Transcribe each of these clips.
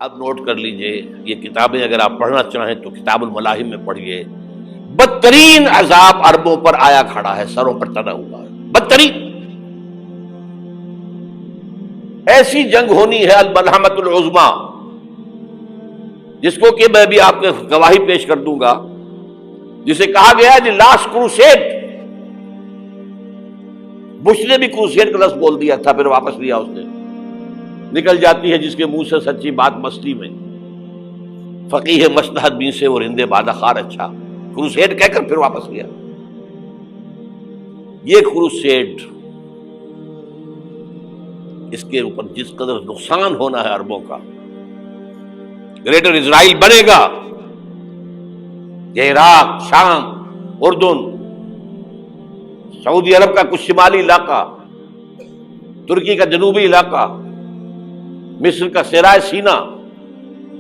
اب نوٹ کر لیجئے، یہ کتابیں اگر آپ پڑھنا چاہیں تو کتاب الملاحم میں پڑھیے۔ بدترین عذاب عربوں پر آیا کھڑا ہے، سروں پر تنا ہوا ہے، بدترین۔ ایسی جنگ ہونی ہے الملحمۃ العظمیٰ، جس کو کہ میں بھی آپ کو گواہی پیش کر دوں گا، جسے کہا گیا ہے دی لاسٹ کروسیڈ۔ بش نے بھی کروسیڈ کا لفظ بول دیا تھا، پھر واپس لیا اس نے۔ نکل جاتی ہے جس کے منہ سے سچی بات مستی میں، فقیہ مصلحت بین سے اور ہندے بادہ خار اچھا، کروسیڈ کہہ کر پھر واپس لیا۔ یہ کروسیڈ، اس کے اوپر جس قدر نقصان ہونا ہے عربوں کا، گریٹر اسرائیل بنے گا، یہ عراق، شام، اردن، سعودی عرب کا کچھ شمالی علاقہ، ترکی کا جنوبی علاقہ، مصر کا صحرائے سینا،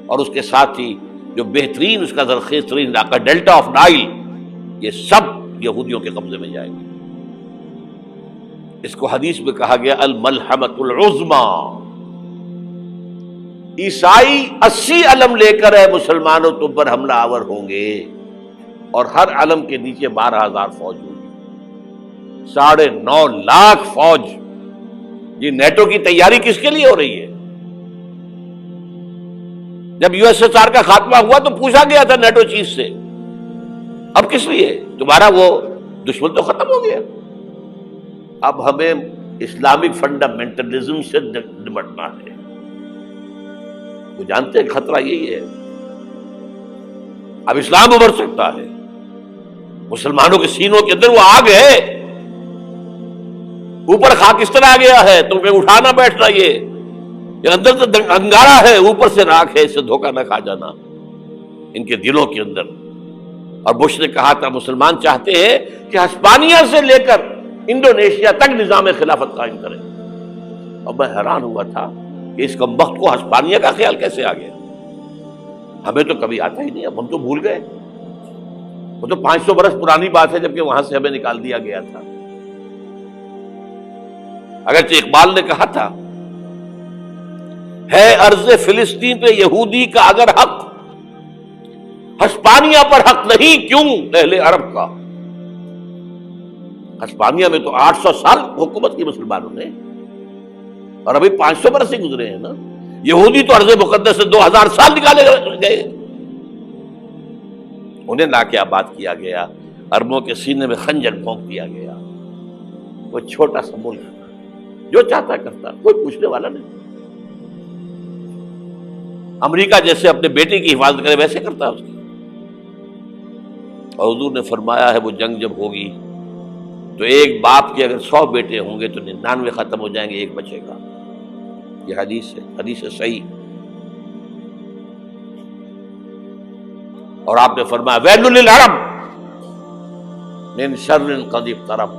اور اس کے ساتھ ہی جو بہترین اس کا زرخیز ترین علاقہ ڈیلٹا آف نائل، یہ سب یہودیوں کے قبضے میں جائے گا۔ اس کو حدیث میں کہا گیا الملحمۃ العظمیٰ۔ عیسائی 80 علم لے کر ہے مسلمانوں تم پر حملہ آور ہوں گے، اور ہر علم کے نیچے 12,000 فوج ہوگی، 9.5 لاکھ فوج۔ یہ نیٹو کی تیاری کس کے لیے ہو رہی ہے؟ جب یو ایس ایس آر کا خاتمہ ہوا تو پوچھا گیا تھا نیٹو چیف سے، اب کس لیے؟ تمہارا وہ دشمن تو ختم ہو گیا، اب ہمیں اسلامک فنڈامنٹلزم سے نمٹنا ہے۔ وہ جانتے ہیں خطرہ یہی ہے، اب اسلام ابھر سکتا ہے، مسلمانوں کے سینوں کے اندر وہ آگ ہے، اوپر خاکستر آ گیا ہے، تمہیں اٹھانا بیٹھنا، یہ اندر تو انگارہ ہے، اوپر سے راکھ ہے، اس سے دھوکہ نہ کھا جانا ان کے دلوں کے اندر۔ اور بش نے کہا تھا مسلمان چاہتے ہیں کہ ہسپانیہ سے لے کر انڈونیشیا تک نظام خلافت قائم کریں، اور میں حیران ہوا تھا کہ اس کمبخت کو ہسپانیہ کا خیال کیسے آ گیا؟ ہمیں تو کبھی آتا ہی نہیں، اب ہم تو بھول گئے، وہ تو 500 برس پرانی بات ہے جبکہ وہاں سے ہمیں نکال دیا گیا تھا۔ اگرچہ اقبال نے کہا تھا ہے ارض فلسطین پہ یہودی کا اگر حق، ہسپانیہ پر حق نہیں کیوں اہل عرب کا؟ ہسپانیہ میں تو 800 سال حکومت کی مسلمانوں نے، اور ابھی 500 برس سے گزرے ہیں نا۔ یہودی تو ارض مقدس سے 2000 سال نکالے گئے، انہیں لا کے آباد کیا گیا، عربوں کے سینے میں خنجر پھونک دیا گیا۔ وہ چھوٹا سا ملک جو چاہتا کرتا، کوئی پوچھنے والا نہیں۔ امریکہ جیسے اپنے بیٹے کی حفاظت کرے ویسے کرتا ہے اس کی۔ اور حضور نے فرمایا ہے وہ جنگ جب ہوگی تو ایک باپ کے اگر 100 بیٹے ہوں گے تو 99 ختم ہو جائیں گے، ایک بچے گا۔ یہ حدیث ہے، حدیث ہے صحیح۔ اور آپ نے فرمایا ویل للعرب من شر قد اقترب،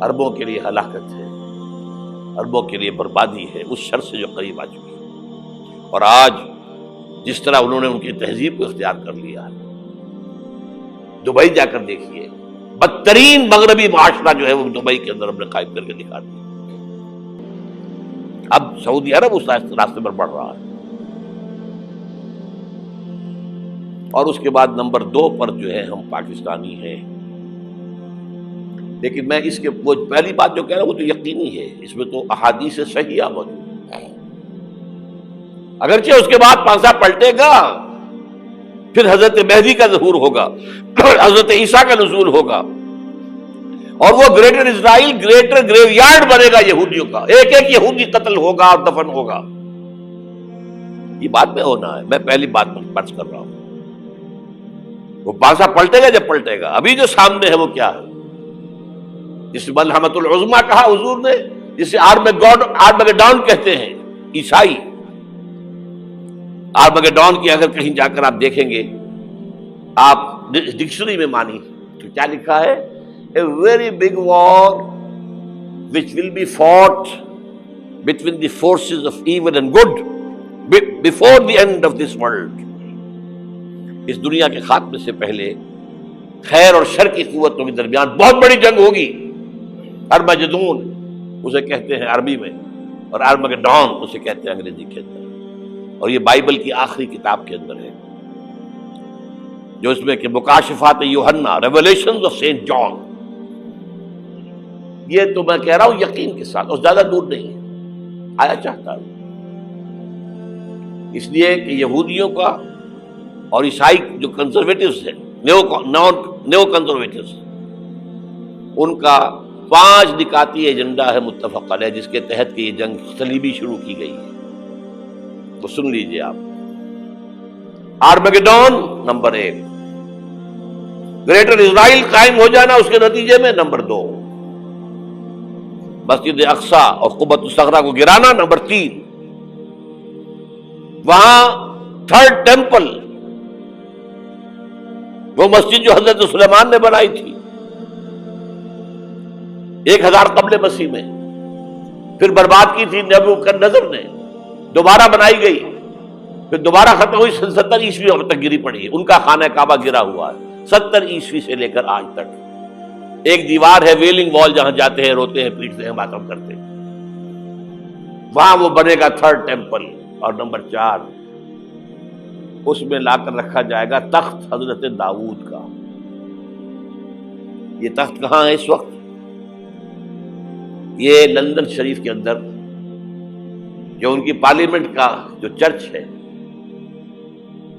عربوں کے لیے ہلاکت ہے، عربوں کے لیے بربادی ہے اس شر سے جو قریب آ چکی ہے۔ اور آج جس طرح انہوں نے ان کی تہذیب کو اختیار کر لیا ہے، دبئی جا کر دیکھیے، بدترین مغربی معاشرہ جو ہے وہ دبئی کے اندر ہم نے قائم کر کے دکھا دیا۔ اب سعودی عرب اس راستے پر بڑھ رہا ہے۔ اور اس کے بعد نمبر 2 پر جو ہے ہم پاکستانی ہیں، لیکن میں اس کے وہ پہلی بات جو کہہ رہا ہوں وہ تو یقینی ہے، اس میں تو احادیث صحیحہ موجود ہے۔ اگرچہ اس کے بعد پانسا پلٹے گا، پھر حضرت مہدی کا ظہور ہوگا، حضرت عیسیٰ کا نزول ہوگا، اور وہ گریٹر اسرائیل گریٹر گریو یارڈ بنے گا یہودیوں کا، ایک ایک یہودی قتل ہوگا اور دفن ہوگا۔ یہ بات میں ہونا ہے، میں پہلی بات پر کر رہا ہوں۔ وہ پانسا پلٹے گا جب پلٹے گا، ابھی جو سامنے ہے وہ کیا ہے؟ جس ملحمۃ العظمیٰ کہا حضور نے، جسے آرمگیڈون کہتے ہیں عیسائی۔ آرمگیڈون کی اگر کہیں جا کر آپ دیکھیں گے، آپ ڈکشنری میں مانی تو کیا لکھا ہے؟ A very big war which will be fought between the forces of evil and good before the end of this world۔ اس دنیا کے خاتمے سے پہلے خیر اور شر کی قوتوں کے درمیان بہت بڑی جنگ ہوگی۔ ارمجدون اسے کہتے ہیں عربی میں، اور آرمگیڈون اسے کہتے ہیں انگریزی کے اندر۔ اور یہ بائبل کی آخری کتاب کے اندر ہے، جو اس میں کہ مکاشفات یوحنا، ریولیشنز آف سینٹ جان. یہ تو میں کہہ رہا ہوں یقین کے ساتھ، اور زیادہ دور نہیں ہے، آیا چاہتا ہوں. اس لیے کہ یہودیوں کا اور عیسائی جو کنزرویٹوز ہیں، نیو کنزرویٹوز، ان کا 5 نکاتی ایجنڈا ہے متفق علیہ، جس کے تحت کہ یہ جنگ صلیبی شروع کی گئی ہے. تو سن لیجئے آپ. آرمیگیڈون نمبر 1، گریٹر اسرائیل قائم ہو جانا اس کے نتیجے میں نمبر 2، مسجد اقصی اور قبۃ الصخرہ کو گرانا نمبر 3، وہاں 3rd ٹیمپل، وہ مسجد جو حضرت سلیمان نے بنائی تھی 1000 قبل مسیح میں، پھر برباد کی تھی نبوکدنضر نے، دوبارہ بنائی گئی، پھر دوبارہ ختم ہوئی 70 عیسوی تک گری پڑی. ان کا خانہ کعبہ گرا ہوا ہے 70 عیسوی سے لے کر آج تک. ایک دیوار ہے ویلنگ وال، جہاں جاتے ہیں، روتے ہیں، پیٹتے ہیں، ماتم کرتے ہیں، وہاں وہ بنے گا 3rd ٹیمپل. اور نمبر 4، اس میں لا کر رکھا جائے گا تخت حضرت داؤد کا. یہ تخت کہاں ہے اس وقت؟ یہ لندن شریف کے اندر، جو ان کی پارلیمنٹ کا جو چرچ ہے،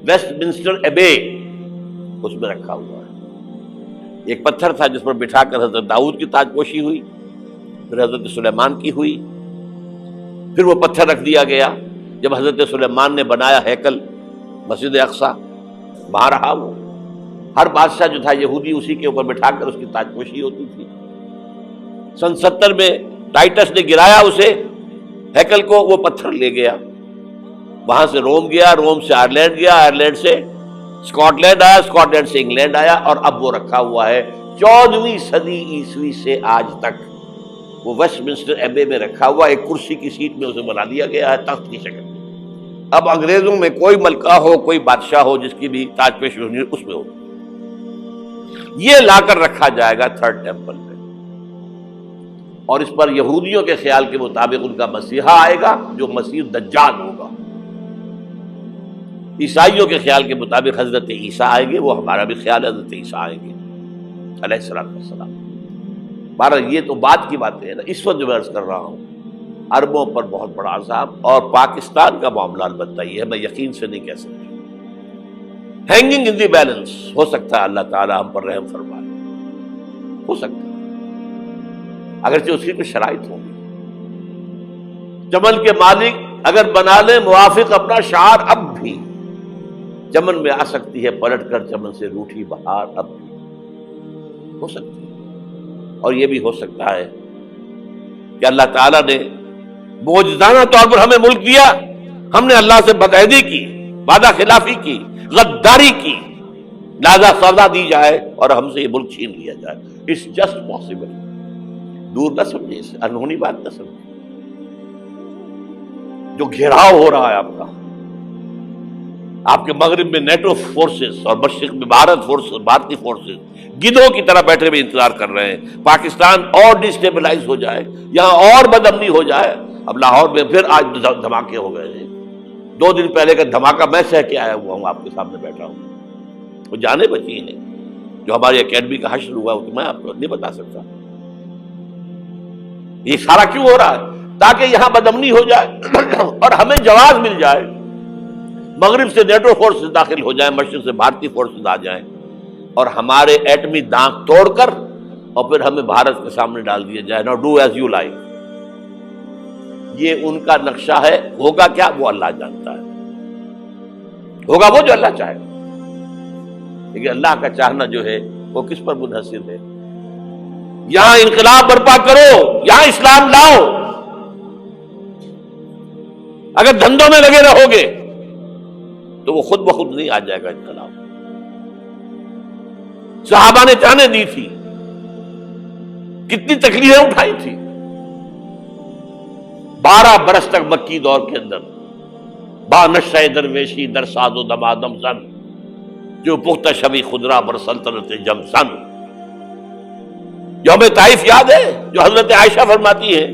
ویسٹ منسٹر ایبے، اس میں رکھا ہوا ہے. ایک پتھر تھا جس پر بٹھا کر حضرت داؤد کی تاج پوشی ہوئی، پھر حضرت سلیمان کی ہوئی، پھر وہ پتھر رکھ دیا گیا جب حضرت سلیمان نے بنایا ہیکل مسجد اقصی، وہاں رہا وہ. ہر بادشاہ جو تھا یہودی اسی کے اوپر بٹھا کر اس کی تاج پوشی ہوتی تھی. سن 70 میں ٹائٹس نے گرایا اسے، ہیکل کو، وہ پتھر لے گیا، وہاں سے روم گیا، روم سے آئرلینڈ گیا، آئرلینڈ سے اسکاٹ لینڈ آیا، اسکاٹ لینڈ سے انگلینڈ آیا، اور اب وہ رکھا ہوا ہے 14ویں صدی عیسوی سے آج تک. وہ ویسٹ منسٹر ایبے میں رکھا ہوا، ایک کرسی کی سیٹ میں اسے بنا دیا گیا ہے تخت کی شکل میں. اب انگریزوں میں کوئی ملکہ ہو، کوئی بادشاہ ہو، جس کی بھی تاج پوشی ہونی اس میں ہو، یہ لا کر رکھا جائے گا 3rd ٹیمپل میں. اور اس پر یہودیوں کے خیال کے مطابق ان کا مسیحا آئے گا جو مسیح دجال ہوگا. عیسائیوں کے خیال کے مطابق حضرت عیسیٰ آئیں گے، وہ ہمارا بھی خیال ہے حضرت عیسیٰ آئیں گے علیہ السلام. بہرحال یہ تو بعد کی باتیں ہیں نا. اس وقت جو میں عرض کر رہا ہوں، عربوں پر بہت بڑا عذاب، اور پاکستان کا معاملہ البتہ یہ ہے، میں یقین سے نہیں کہہ سکتا. ہینگنگ ان دی بیلنس، ہو سکتا ہے اللہ تعالیٰ ہم پر رحم فرمائے، ہو سکتا ہے، اگرچہ اس کی کچھ شرائط ہوں گی. چمن کے مالک اگر بنا لے موافق اپنا شعار، اب بھی چمن میں آ سکتی ہے پلٹ کر چمن سے روٹھی بہار، اب بھی ہو سکتی ہے. اور یہ بھی ہو سکتا ہے کہ اللہ تعالیٰ نے معجزانہ طور پر ہمیں ملک دیا، ہم نے اللہ سے بدعہدی کی، وعدہ خلافی کی، غداری کی، لہذا سزا دی جائے اور ہم سے یہ ملک چھین لیا جائے. It's just possible. دور نہ سمجھے، اسے انہونی بات نہ سمجھے. جو گھیراؤ ہو رہا ہے آپ کے مغرب میں نیٹو فورسز اور مشرق میں بھارتی فورسز گدھوں کی طرح بیٹھے ہوئے انتظار کر رہے ہیں پاکستان اور ڈسٹیبلائز ہو جائے، یہاں اور بدامنی ہو جائے. اب لاہور میں پھر آج دھماکے ہو گئے ہیں. 2 دن پہلے کا دھماکہ میں سہ کے آیا ہوا ہوں، آپ کے سامنے بیٹھا ہوں. وہ جانے بچی ہیں جو ہماری اکیڈمی کا حشر ہوا، وہ تو میں آپ کو نہیں بتا سکتا. یہ سارا کیوں ہو رہا ہے؟ تاکہ یہاں بدامنی ہو جائے اور ہمیں جواز مل جائے. مغرب سے نیٹو فورسز داخل ہو جائیں، مشرق سے بھارتی فورسز آ جائیں اور ہمارے ایٹمی دانت توڑ کر اور پھر ہمیں بھارت کے سامنے ڈال دیا جائے. نو ڈو ایز یو لائک. یہ ان کا نقشہ ہے. ہوگا کیا وہ اللہ جانتا ہے، ہوگا وہ جو اللہ چاہے. لیکن اللہ کا چاہنا جو ہے وہ کس پر منحصر ہے؟ یہاں انقلاب برپا کرو، یہاں اسلام لاؤ. اگر دھندوں میں لگے رہو گے تو وہ خود بخود نہیں آ جائے گا انقلاب. صحابہ نے جانیں دی تھی، کتنی تکلیفیں اٹھائی تھی. 12 برس تک مکی دور کے اندر با نشہ درویشی در ساز و دمادم زن، جو پختہ شبی خدرا بر سلطنت جم سن. یوم طائف یاد ہے جو حضرت عائشہ فرماتی ہے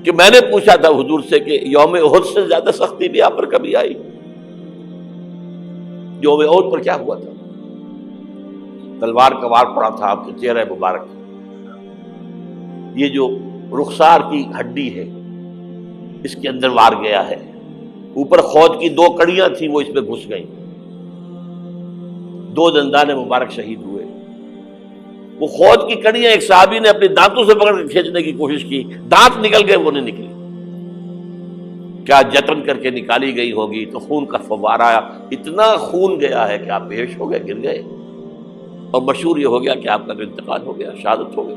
کہ میں نے پوچھا تھا حضور سے کہ یوم احد سے زیادہ سختی بھی آپ پر کبھی آئی؟ یوم احد پر کیا ہوا تھا؟ تلوار کا وار پڑا تھا آپ کے چہرہ مبارک، یہ جو رخسار کی ہڈی ہے اس کے اندر وار گیا ہے، اوپر خود کی 2 کڑیاں تھیں وہ اس میں گھس گئیں، 2 دندان مبارک شہید ہوئے۔ وہ خود کی کڑیاں ایک صحابی نے اپنے دانتوں سے پکڑ کے کھینچنے کی کوشش کی، دانت نکل گئے، وہ نہیں نکلی، کیا جتن کر کے نکالی گئی ہوگی تو خون کا فوارہ آیا، اتنا خون گیا ہے کہ آپ بے ہوش ہو گئے، گر گئے، اور مشہور یہ ہو گیا کہ آپ کا تو انتقال ہو گیا، شہادت ہو گئی۔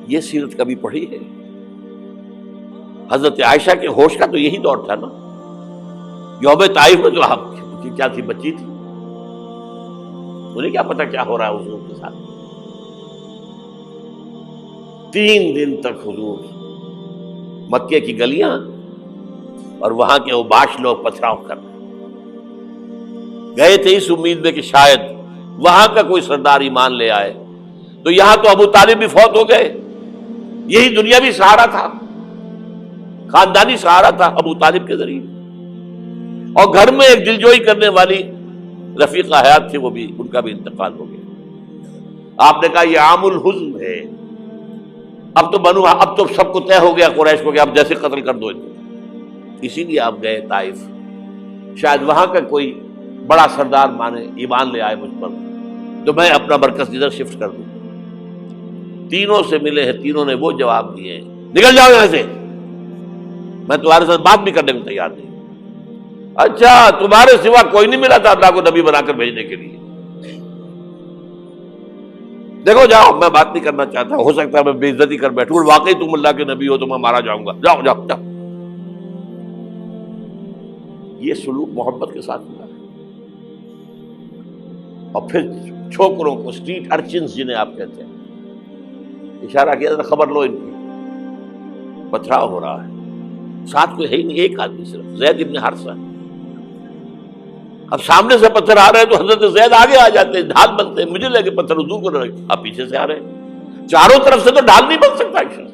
یہ سیرت کبھی پڑھی ہے؟ حضرت عائشہ کے ہوش کا تو یہی دور تھا نا، یوم طائف میں جو آپ کی کیا تھی، بچی تھی، انہیں کیا پتا کیا ہو رہا ہے حضور کے ساتھ۔ 3 دن تک حضور مکے کی گلیاں اور وہاں کے اوباش لوگ پتھراؤ کر گئے تھے اس امید میں کہ شاید وہاں کا کوئی سردار ایمان لے آئے، تو یہاں تو ابو طالب بھی فوت ہو گئے، یہی دنیاوی سہارا تھا، خاندانی سہارا تھا ابو طالب کے ذریعے، اور گھر میں ایک دلجوئی کرنے والی رفیقہ حیات تھی، وہ بھی، ان کا بھی انتقال ہو گیا۔ آپ نے کہا یہ عام الحزن ہے، اب تو سب کو طے ہو گیا قریش کو کہ اب جیسے قتل کر دو انہیں، اسی لیے آپ گئے طائف، شاید وہاں کا کوئی بڑا سردار مانے ایمان لے آئے مجھ پر تو میں اپنا مرکز ادھر شفٹ کر دوں۔ تینوں سے ملے ہیں، تینوں نے وہ جواب دیے، نکل جاؤ یہاں سے، میں تمہارے ساتھ بات بھی کرنے کو تیار نہیں۔ اچھا، تمہارے سوا کوئی نہیں ملا تھا اللہ کو نبی بنا کر بھیجنے کے لیے؟ دیکھو جاؤ، میں بات نہیں کرنا چاہتا، ہو سکتا ہے میں بے عزتی کر بیٹھوں، اور واقعی تم اللہ کے نبی ہو تو میں مارا جاؤں گا، جاؤ جاؤ جاؤ۔ یہ سلوک محبت کے ساتھ ملا ہے۔ اور پھر چھوکروں کو، اسٹریٹ ارچنز جنہیں آپ کہتے ہیں، اشارہ کیا، خبر لو ان کی، پتھراؤ ہو رہا ہے، ساتھ کوئی ہے ہی نہیں، ایک آدمی صرف، زید ابن حارثہ۔ اب سامنے سے پتھر آ رہے ہیں تو حضرت زید آگے آ جاتے ہیں، ڈھال بنتے ہیں، مجھے لگے پتھر حضور کو لگے، آپ پیچھے سے آ رہے ہیں، چاروں طرف سے تو ڈھال نہیں بن سکتا ایک شخص،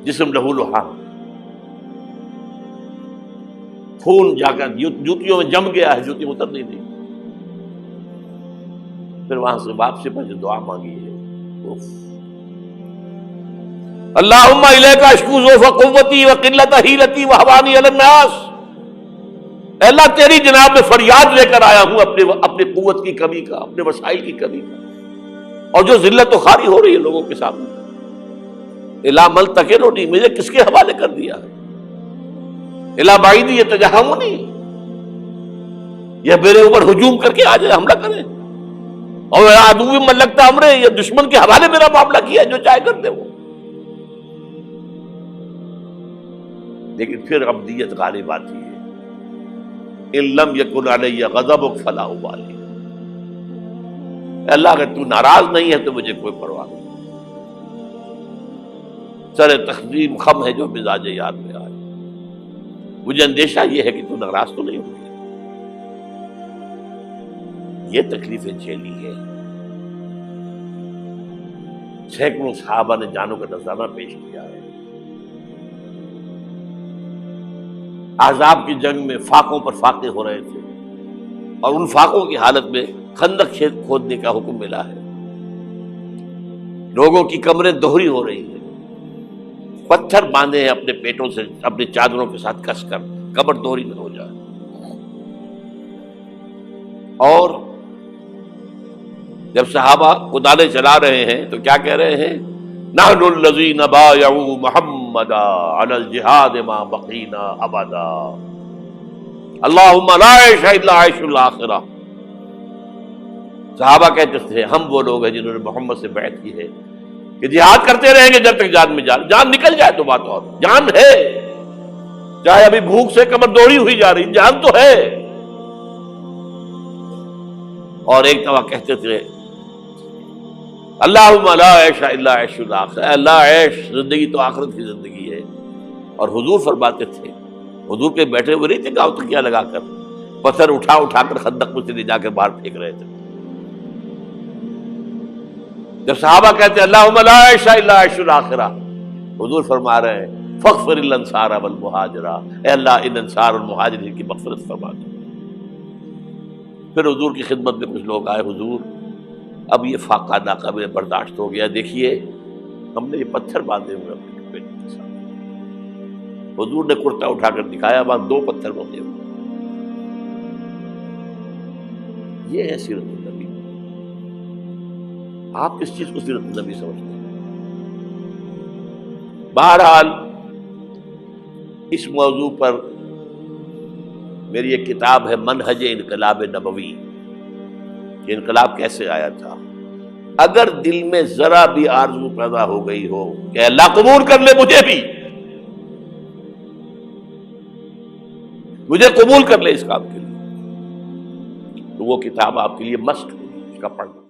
جسم لہو لہان، خون جا کر جوتیوں میں جم گیا ہے، جوتی اتر نہیں دی۔ پھر وہاں سے واپسی پر جو دعا مانگی ہے، اللہم الیک اشکو ضعف قوتی وقلت حیلتی وہوانی علی الناس، اے اللہ تیری جناب میں فریاد لے کر آیا ہوں اپنی قوت کی کمی کا، اپنے وسائل کی کمی کا، اور جو ذلت و خواری ہو رہی ہے لوگوں کے سامنے، الا ملتقننی، مجھے کس کے حوالے کر دیا ہے، الا بعیدی یتجہمنی، یہ میرے اوپر ہجوم کر کے آ جائے، حملہ کرے، اور عدو ملکتا امرے، یہ دشمن کے حوالے میرا معاملہ کیا، جو چاہے کر دے وہ۔ لیکن پھر عبدیت غالب آتی ہے، ان لم یکن علی غضبک فلا ابالی، اللہ اگر تو ناراض نہیں ہے تو مجھے کوئی پرواہ نہیں، سر تقدیم خم ہے جو مزاج یاد میں آئے، مجھے اندیشہ یہ ہے کہ تو ناراض تو نہیں ہوگی۔ یہ تکلیفیں جھیلی ہے، سینکڑوں صحابہ نے جانوں کا نذرانہ پیش کیا ہے، احزاب کی جنگ میں فاقوں پر فاقے ہو رہے تھے، اور ان فاقوں کی حالت میں خندق کھودنے کا حکم ملا ہے، لوگوں کی کمریں دوہری ہو رہی ہیں، پتھر باندھے ہیں اپنے پیٹوں سے، اپنی چادروں کے ساتھ کس کر کمر دوہری نہ ہو جائے، اور جب صحابہ کدالیں چلا رہے ہیں تو کیا کہہ رہے ہیں، نحن الذین بایعوا محمدا علی الجہاد ما بقینا ابدا، اللہم لا عیش الا عیش الاخرہ۔ صحابہ کہتے تھے ہم وہ لوگ ہیں جنہوں نے محمد سے بیعت کی ہے کہ جہاد کرتے رہیں گے جب تک جان میں جان نکل جائے تو بات اور، جان ہے، چاہے ابھی بھوک سے کمر دوڑی ہوئی جا رہی، جان تو ہے۔ اور ایک دفعہ کہتے تھے اللہم لا عیش الا عیش الاخرہ، اللہ عیش، زندگی تو آخرت کی زندگی ہے۔ اور حضور فرماتے تھے، حضور کے بیٹھے ہوئے نہیں تھے گاؤں تکیہ لگا کر، پتھر اٹھا اٹھا کر خندق میں سے لے جا کے باہر پھینک رہے تھے۔ جب صحابہ کہتے ہیں اللہم لا عیش الا عیش الآخرہ، حضور فرما رہے ہیں فاغفر الانصار والمہاجرہ، اے اللہ ان انصار اور مہاجرین کی مغفرت فرما دو۔ پھر حضور کی خدمت میں کچھ لوگ آئے، حضور اب یہ فاقہ ناقابل برداشت ہو گیا، دیکھیے ہم نے یہ پتھر باندھے ہوئے اپنے پیٹ کے ساتھ۔ حضور نے کرتا اٹھا کر دکھایا، وہاں 2 پتھر بندھے ہوئے۔ یہ ہے سیرت النبی۔ آپ کس چیز کو سیرت النبی سمجھتے ہیں؟ بہرحال اس موضوع پر میری ایک کتاب ہے منہج انقلاب نبوی، کہ انقلاب کیسے آیا تھا۔ اگر دل میں ذرا بھی آرزو پیدا ہو گئی ہو کہ اللہ قبول کر لے مجھے قبول کر لے اس کام کے لیے، تو وہ کتاب آپ کے لیے مسٹ ہوگی، اس کا پڑھنا۔